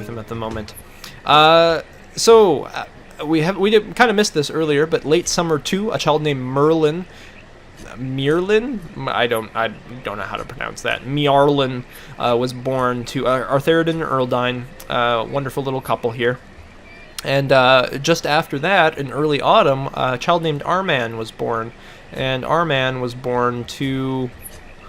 with him at the moment. We did kind of missed this earlier, but late summer 2, a child named Merlin, I don't know how to pronounce that. Miarlin was born to Artheridin and Earldine, wonderful little couple here. And just after that, in early autumn, a child named Arman was born, and Arman was born to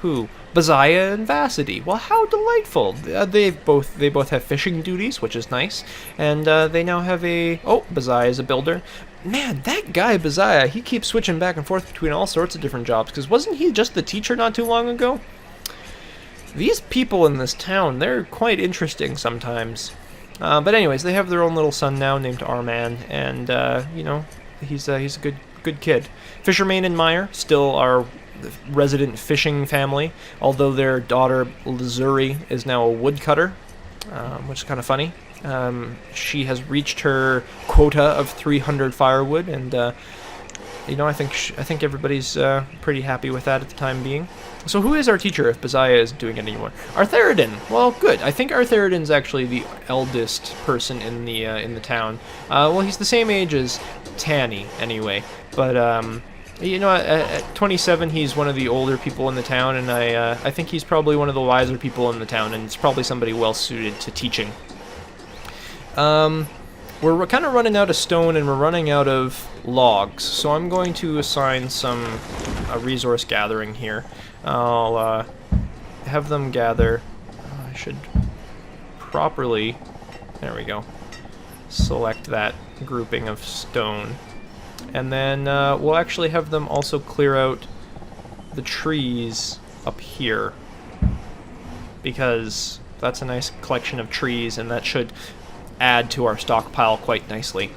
who? Baziah and Vassity. Well, how delightful! They both have fishing duties, which is nice, and they now have a. Oh, Baziah is a builder. Man, that guy Baziah, he keeps switching back and forth between all sorts of different jobs. Because wasn't he just the teacher not too long ago? These people in this town, they're quite interesting sometimes. But anyways, they have their own little son now named Arman, and you know, he's a good kid. Fisherman and Meyer still are the resident fishing family, although their daughter Lazuri is now a woodcutter, which is kind of funny. She has reached her quota of 300 firewood, and you know, I think everybody's pretty happy with that at the time being. So who is our teacher if Baziah isn't doing it anymore? Artheridin. Well, good. I think Artheridin's actually the eldest person in the town. Well, he's the same age as Tanny anyway, but you know, at 27, he's one of the older people in the town, and I think he's probably one of the wiser people in the town, and it's probably somebody well suited to teaching. We're kind of running out of stone, and we're running out of logs, so I'm going to assign some resource gathering here. I'll have them gather. I should properly, there we go, select that grouping of stone. And then we'll actually have them also clear out the trees up here, because that's a nice collection of trees, and that should add to our stockpile quite nicely.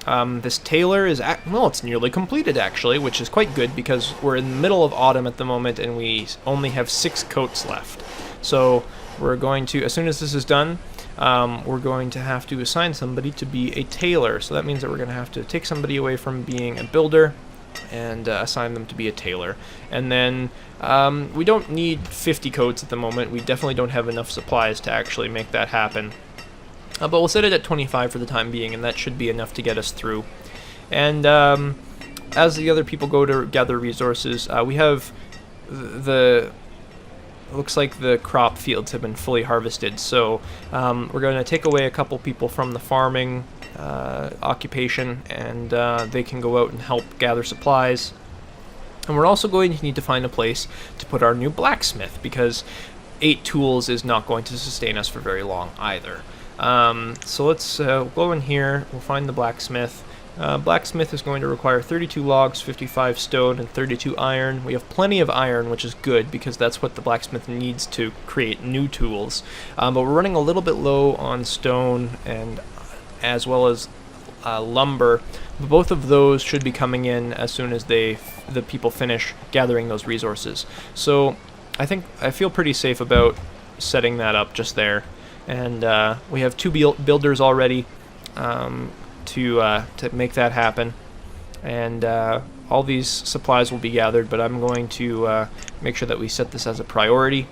This tailor is, well, it's nearly completed actually, which is quite good because we're in the middle of autumn at the moment and we only have 6 coats left. So we're going to, as soon as this is done, we're going to have to assign somebody to be a tailor. So that means that we're going to have to take somebody away from being a builder and assign them to be a tailor. And then we don't need 50 coats at the moment. We definitely don't have enough supplies to actually make that happen. But we'll set it at 25 for the time being, and that should be enough to get us through. And as the other people go to gather resources, we have looks like the crop fields have been fully harvested, so we're going to take away a couple people from the farming occupation, and they can go out and help gather supplies. And we're also going to need to find a place to put our new blacksmith, because 8 tools is not going to sustain us for very long either. So let's go in here, we'll find the blacksmith. Blacksmith is going to require 32 logs, 55 stone, and 32 iron. We have plenty of iron, which is good, because that's what the blacksmith needs to create new tools. But we're running a little bit low on stone, and as well as lumber. Both of those should be coming in as soon as the people finish gathering those resources. So I feel pretty safe about setting that up just there. And we have 2 builders already to make that happen, and all these supplies will be gathered, but I'm going to make sure that we set this as a priority,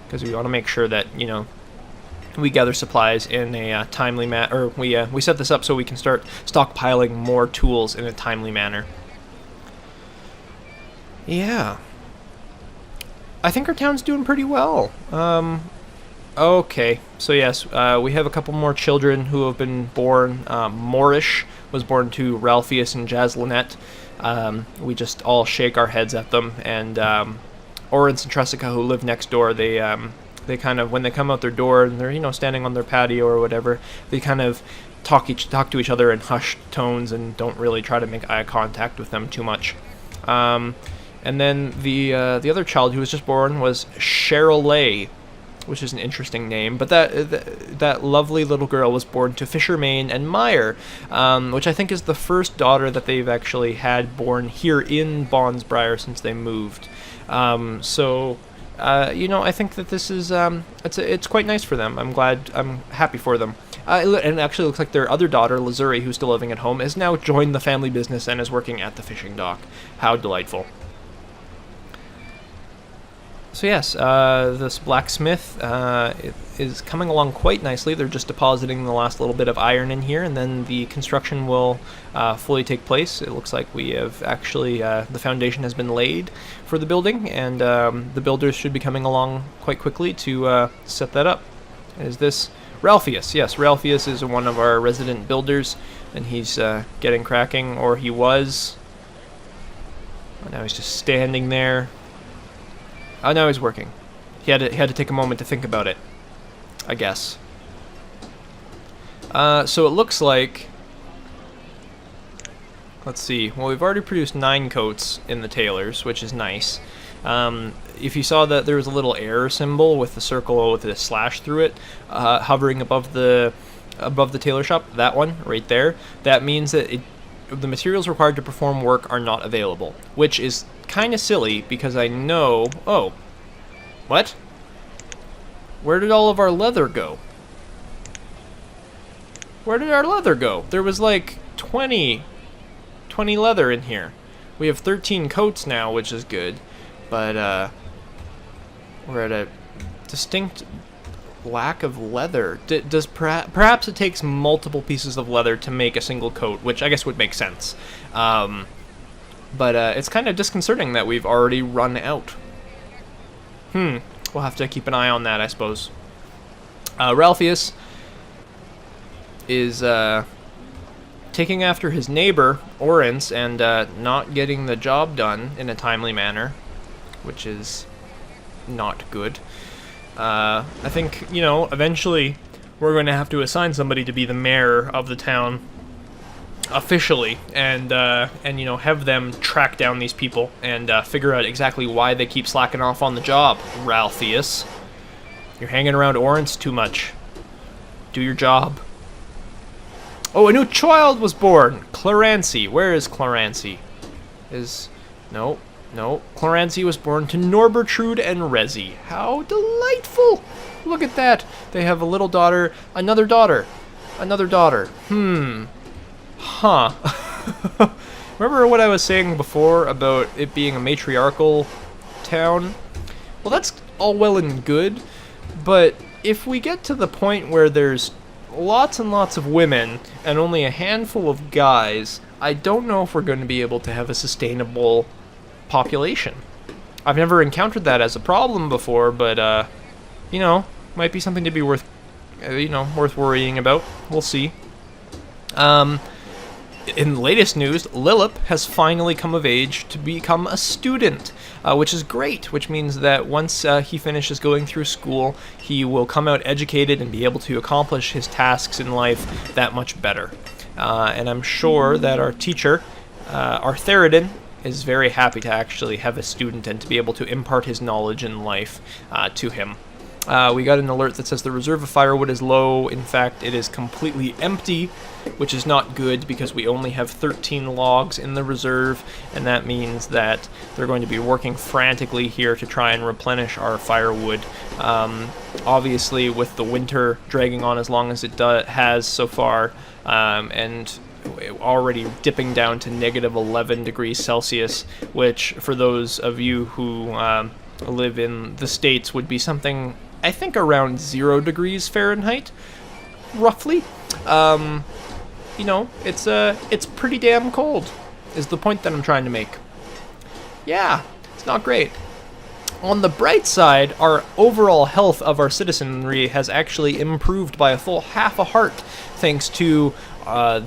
because we want to make sure that, you know, we gather supplies in a timely manner, or we set this up so we can start stockpiling more tools in a timely manner. Yeah, I think our town's doing pretty well. Okay, so yes, we have a couple more children who have been born. Moorish was born to Ralphius and Jazlinette. We just all shake our heads at them, and Orance and Tressica, who live next door, they kind of, when they come out their door and they're, you know, standing on their patio or whatever, they kind of talk to each other in hushed tones and don't really try to make eye contact with them too much. And then the other child who was just born was Cheryl, which is an interesting name, but that lovely little girl was born to Fisherman and Meyer, which I think is the first daughter that they've actually had born here in Bondsbriar since they moved. So you know, I think that this is it's quite nice for them. I'm happy for them. And it actually looks like their other daughter, Lazuri, who's still living at home, has now joined the family business and is working at the fishing dock. How delightful. So yes, this blacksmith is coming along quite nicely. They're just depositing the last little bit of iron in here, and then the construction will fully take place. It looks like we have actually, the foundation has been laid for the building, and the builders should be coming along quite quickly to set that up. Is this Ralphius? Yes, Ralphius is one of our resident builders, and he's getting cracking, or he was. Oh, now he's just standing there. Oh, now he's working. He had to take a moment to think about it, I guess. So it looks like... Let's see. Well, we've already produced 9 coats in the tailors, which is nice. If you saw that there was a little error symbol with the circle with a slash through it, hovering above the tailor shop, that one right there, that means that the materials required to perform work are not available, which is kind of silly because I know... Oh. What? Where did all of our leather go? Where did our leather go? There was like 20 leather in here. We have 13 coats now, which is good, but we're at a distinct lack of leather. Does perhaps it takes multiple pieces of leather to make a single coat, which I guess would make sense. But it's kind of disconcerting that we've already run out. We'll have to keep an eye on that, I suppose. Ralphius is taking after his neighbor, Orens, and not getting the job done in a timely manner, which is not good. I think, you know, eventually we're going to have to assign somebody to be the mayor of the town officially, and you know, have them track down these people and figure out exactly why they keep slacking off on the job. Ralphius, you're hanging around Orens too much. Do your job. Oh, a new child was born. Clarency. Where is Clarency? No. Clarency was born to Norbertrude and Rezi. How delightful! Look at that. They have a little daughter, another daughter. Huh. Remember what I was saying before about it being a matriarchal town? Well, that's all well and good, but if we get to the point where there's lots and lots of women and only a handful of guys, I don't know if we're going to be able to have a sustainable population. I've never encountered that as a problem before, but you know, might be something to be worth worrying about. We'll see. In the latest news, Lilip has finally come of age to become a student, which is great, which means that once he finishes going through school, he will come out educated and be able to accomplish his tasks in life that much better. And I'm sure that our teacher, Artheridin, is very happy to actually have a student and to be able to impart his knowledge in life to him. We got an alert that says the reserve of firewood is low. In fact, it is completely empty, which is not good because we only have 13 logs in the reserve, and that means that they're going to be working frantically here to try and replenish our firewood. Obviously, with the winter dragging on as long as it has so far, and already dipping down to negative 11 degrees Celsius, which for those of you who live in the States would be something, I think, around 0 degrees Fahrenheit, roughly. You know, it's pretty damn cold, is the point that I'm trying to make. Yeah, it's not great. On the bright side, our overall health of our citizenry has actually improved by a full half a heart, thanks to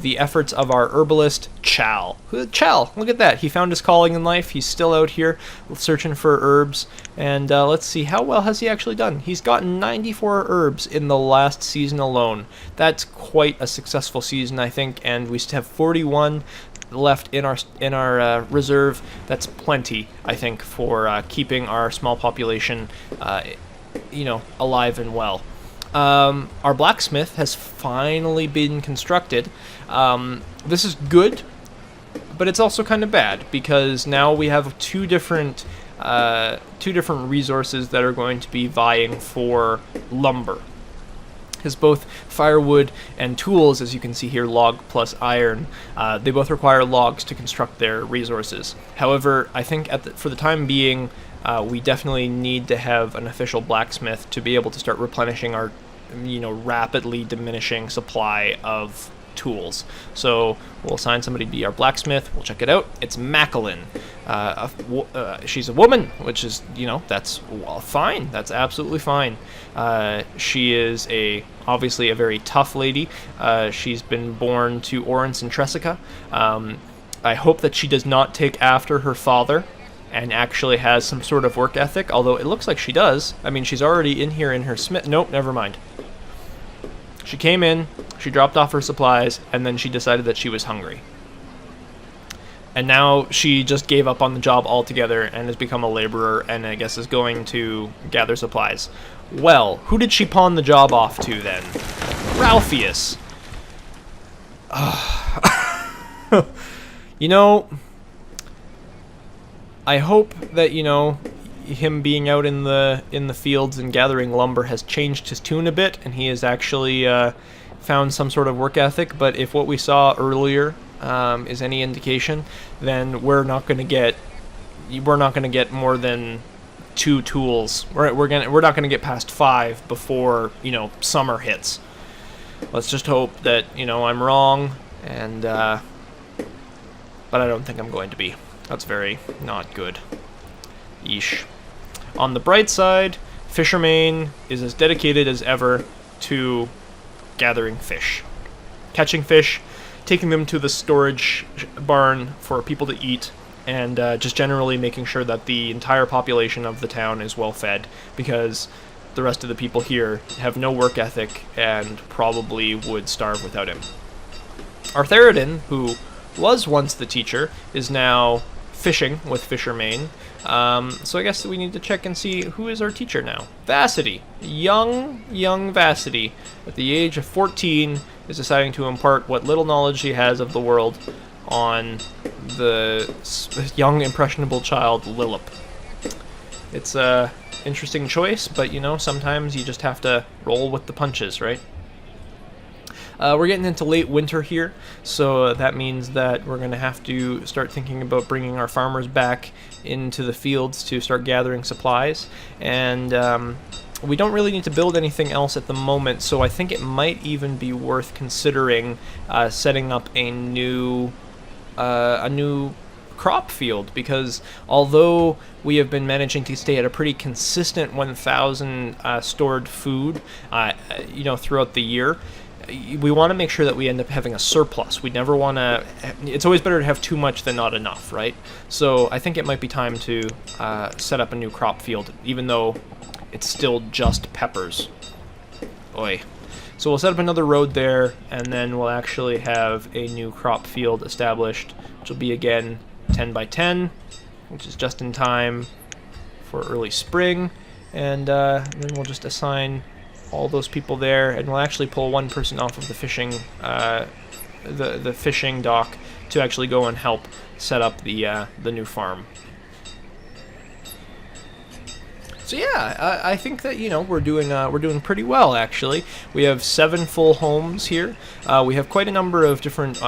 the efforts of our herbalist, Chal. Chal, look at that. He found his calling in life. He's still out here searching for herbs. And let's see, how well has he actually done? He's gotten 94 herbs in the last season alone. That's quite a successful season, I think, and we still have 41 left in our reserve. That's plenty, I think, for keeping our small population, alive and well. Our blacksmith has finally been constructed. This is good, but it's also kind of bad because now we have two different resources that are going to be vying for lumber. Because both firewood and tools, as you can see here, log plus iron, they both require logs to construct their resources. However, I think for the time being, we definitely need to have an official blacksmith to be able to start replenishing our, rapidly diminishing supply of tools. So we'll assign somebody to be our blacksmith. We'll check it out. It's Macklin. She's a woman, which is, that's fine. That's absolutely fine. She is obviously a very tough lady. She's been born to Orance and Tressica. I hope that she does not take after her father and actually has some sort of work ethic, although it looks like she does. I mean, she's already in here in her smith. Nope, never mind. She came in, she dropped off her supplies, and then she decided that she was hungry. And now she just gave up on the job altogether and has become a laborer and I guess is going to gather supplies. Well, who did she pawn the job off to then? Ralphius. I hope that, him being out in the fields and gathering lumber has changed his tune a bit, and he has actually found some sort of work ethic. But if what we saw earlier is any indication, then we're not going to get more than 2 tools. We're not going to get past 5 before summer hits. Let's just hope that I'm wrong, and but I don't think I'm going to be. That's very not good. Yeesh. On the bright side, Fisherman is as dedicated as ever to gathering fish. Catching fish, taking them to the storage barn for people to eat, and just generally making sure that the entire population of the town is well fed, because the rest of the people here have no work ethic and probably would starve without him. Artheridon, who was once the teacher, is now fishing with Fisherman. So I guess we need to check and see who is our teacher now. Vassity. Young Vassity, at the age of 14, is deciding to impart what little knowledge he has of the world on the young, impressionable child, Lillip. It's a interesting choice, but sometimes you just have to roll with the punches, right? We're getting into late winter here, so that means that we're going to have to start thinking about bringing our farmers back into the fields to start gathering supplies, and we don't really need to build anything else at the moment, so I think it might even be worth considering setting up a new crop field, because although we have been managing to stay at a pretty consistent 1,000 stored food throughout the year, we want to make sure that we end up having a surplus. We never want to. It's always better to have too much than not enough, right? So I think it might be time to set up a new crop field, even though it's still just peppers. Oi. So we'll set up another road there, and then we'll actually have a new crop field established, which will be again 10 by 10, which is just in time for early spring, and then we'll just assign all those people there, and we'll actually pull one person off of the fishing the fishing dock to actually go and help set up the new farm. So yeah, I think that we're doing pretty well actually. We have 7 full homes here. We have quite a number of different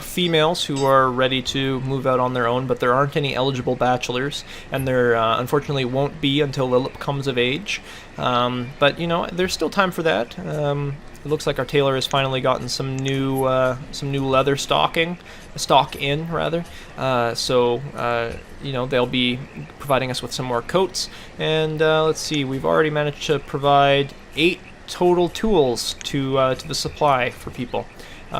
females who are ready to move out on their own, but there aren't any eligible bachelors, and there unfortunately won't be until Lillip comes of age. But there's still time for that. It looks like our tailor has finally gotten some new leather stock in. So they'll be providing us with some more coats. And let's see, we've already managed to provide 8 total tools to the supply for people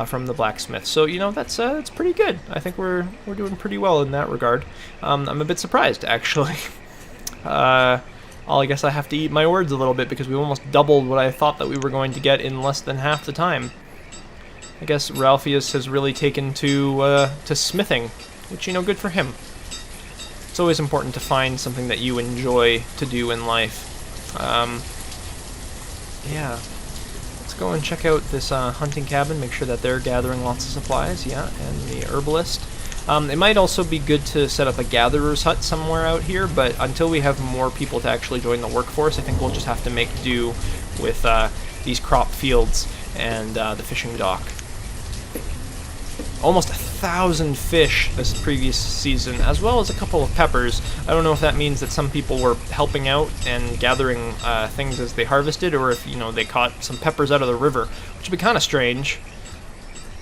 from the blacksmith. So that's pretty good. I think we're doing pretty well in that regard. I'm a bit surprised actually. I guess I have to eat my words a little bit, because we almost doubled what I thought that we were going to get in less than half the time. I guess Ralphius has really taken to smithing, which, good for him. It's always important to find something that you enjoy to do in life. Yeah. Let's go and check out this hunting cabin, make sure that they're gathering lots of supplies, yeah, and the herbalist. It might also be good to set up a gatherer's hut somewhere out here, but until we have more people to actually join the workforce, I think we'll just have to make do with these crop fields and the fishing dock. Almost 1,000 fish this previous season, as well as a couple of peppers. I don't know if that means that some people were helping out and gathering things as they harvested, or if, they caught some peppers out of the river, which would be kind of strange.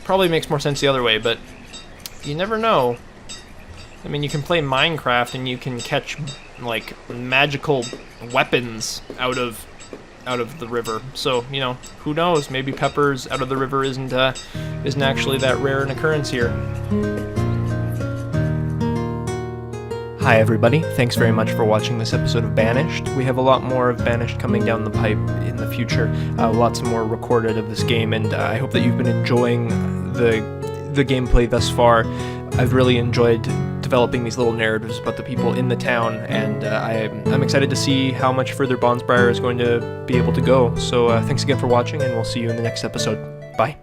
Probably makes more sense the other way, but you never know. I mean, you can play Minecraft and you can catch, like, magical weapons out of the river. So, who knows? Maybe peppers out of the river isn't actually that rare an occurrence here. Hi everybody, thanks very much for watching this episode of Banished. We have a lot more of Banished coming down the pipe in the future, lots more recorded of this game, and I hope that you've been enjoying the gameplay thus far. I've really enjoyed developing these little narratives about the people in the town, and I'm excited to see how much further Bondsbriar is going to be able to go. So thanks again for watching, and we'll see you in the next episode. Bye.